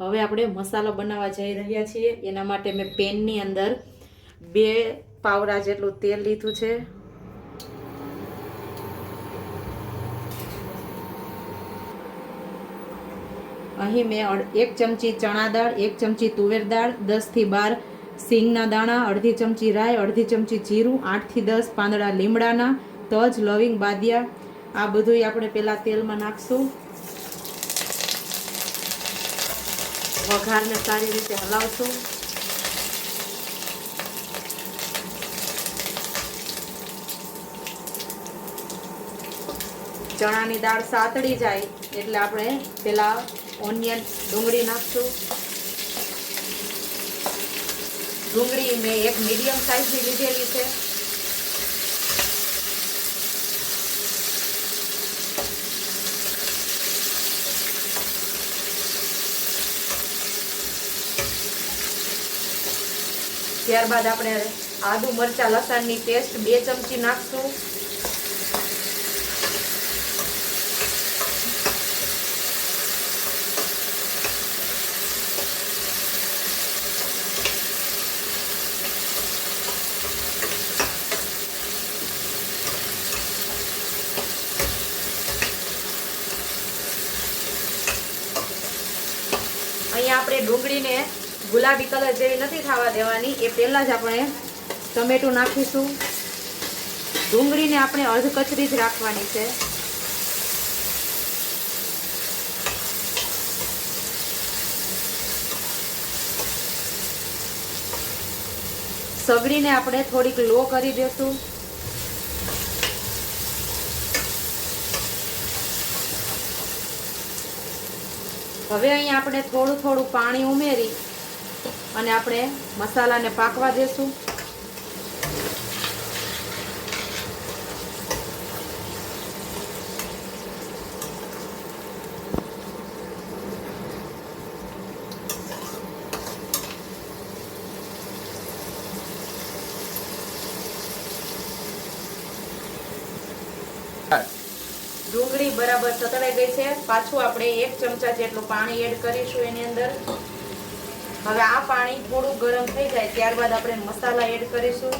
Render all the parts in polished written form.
હવે આપણે મસાલો બનાવવા જઈ રહ્યા છીએ. એના માટે મેં પેનની અંદર 2 પાવડા જેટલું તેલ લીધું છે. અહીં મેં 1 ચમચી ચણા દાળ, 1 ચમચી તુવેર દાળ, 10 થી 12 સિંગના દાણા, અડધી ચમચી રાઈ, અડધી ચમચી જીરું, 8 થી 10 પાંદડા લીમડાના, તજ, લવિંગ, બાદિયા, આ બધું આપણે પેલા તેલમાં નાખશું. વઘારને સારી રીતે હલાવશું. ચણાની દાળ સાતળી જાય એટલે આપણે પેલા ઓનિયન ડુંગળી નાખશું. ડુંગળી મેં એક મીડિયમ સાઈઝની લીધેલી છે. ત્યારબાદ આપણે આદુ મરચા લસણની પેસ્ટ 2 ચમચી નાખશું. અહીંયા આપણે ડુંગળીને ગુલાબી કલર જેવી નથી થવા દેવાની, એ પહેલાં જ આપણે ટમેટું નાખીશું. ડુંગળીને આપણે અર્ધ કચરી જ રાખવાની છે. સગડીને આપણે થોડીક લો કરી દેશું. હવે અહીંયા આપણે થોડું થોડું પાણી ઉમેરી અને આપણે મસાલાને પાકવા દેશું. ડુંગળી બરાબર સતળાઈ ગઈ છે. પાછું આપણે 1 ચમચા જેટલું પાણી એડ કરીશું એની અંદર. હવે આ પાણી થોડું ગરમ થઈ જાય ત્યારબાદ આપણે મસાલા એડ કરીશું.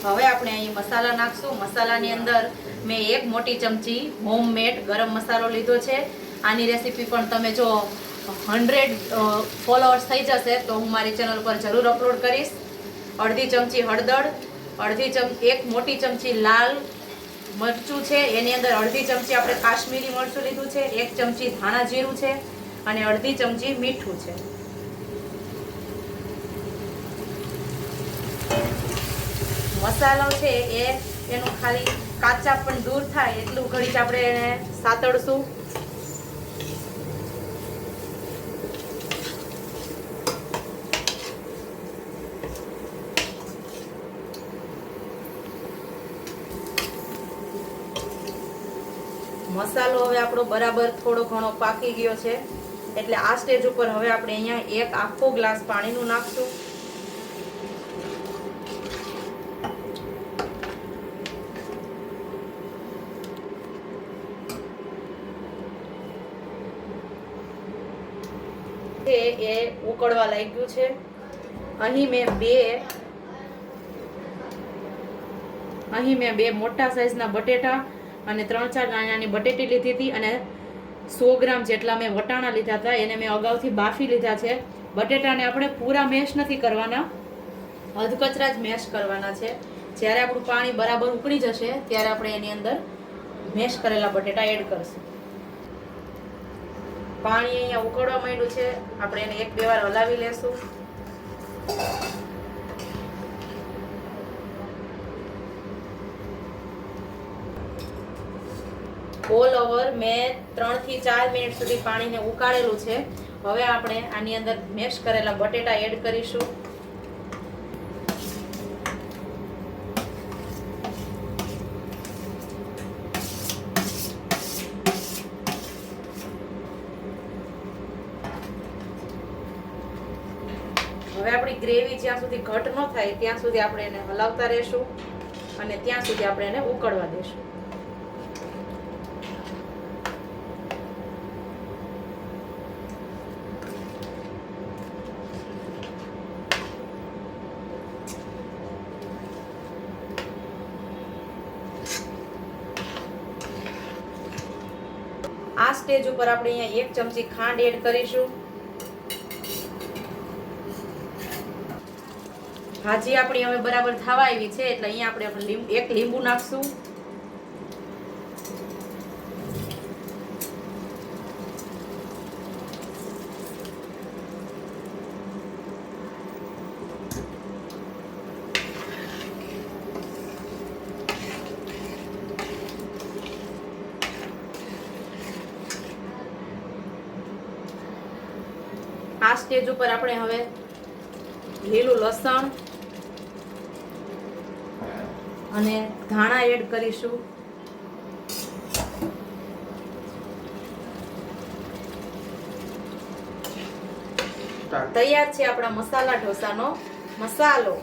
હવે આપણે અહીં મસાલા નાખશું. મસાલાની અંદર મેં 1 મોટી ચમચી હોમમેડ ગરમ મસાલો લીધો છે. આની રેસીપી પણ તમે જો 100 ફોલોઅર્સ થઈ જશે તો હું મારી ચેનલ પર જરૂર અપલોડ કરીશ. અડધી ચમચી હળદર, 1 મોટી ચમચી લાલ મરચું છે, એની અંદર અડધી ચમચી આપણે કાશ્મીરી મરચું લીધું છે, 1 ચમચી ધાણા જીરું છે અને અડધી ચમચી મીઠું છે. મસાલો છે એનું ખાલી કાચા પણ દૂર થાય એટલું ઘડીક આપણે એને સાતળશું. મસાલો હવે આપણો બરાબર થોડો ઘણો પાકી ગયો છે એટલે આ સ્ટેજ ઉપર હવે આપણે અહીંયા 1 આખો ગ્લાસ પાણીનું નાખશું. એ ઉકળવા લાગ્યું છે. અહીં મેં બે મોટા સાઈઝના બટેટા અને 3-4 નાની બટેટી લીધી હતી અને 100 ગ્રામ જેટલા મેં વટાણા લીધા હતા. એને મેં અગાઉથી બાફી લીધા છે. બટેટાને આપણે પૂરા મેશ નથી કરવાના, અધકચરા જ મેશ કરવાના છે. જ્યારે આપણું પાણી બરાબર ઉકળી જશે ત્યારે આપણે એની અંદર મેશ કરેલા બટેટા એડ કરશું. પાણી અહીંયા ઉકળવા માંડ્યું છે. આપણે એને 1-2 વાર હલાવી લેશું. ઓલ ઓવર મેં 3 થી 4 મિનિટ સુધી પાણીને ઉકાળેલું છે. હવે આપણે આની અંદર મેશ કરેલા બટેટા એડ કરીશું. હવે આપણી ગ્રેવી જ્યાં સુધી ઘટ ન થાય ત્યાં સુધી આપણે એને હલાવતા રહેશું અને ત્યાં સુધી આપણે એને ઉકળવા દેશું. સ્ટેજ ઉપર આપણે અહીંયા 1 ચમચી ખાંડ એડ કરીશું. ભાજી આપણી હવે બરાબર થવા આવી છે એટલે અહીંયા આપણે એક લીંબુ નાખશું. આ સ્ટેજ ઉપર આપણે હવે લીલું લસણ અને ધાણા એડ કરીશું. તૈયાર છે આપણા મસાલા ઢોસાનો મસાલો.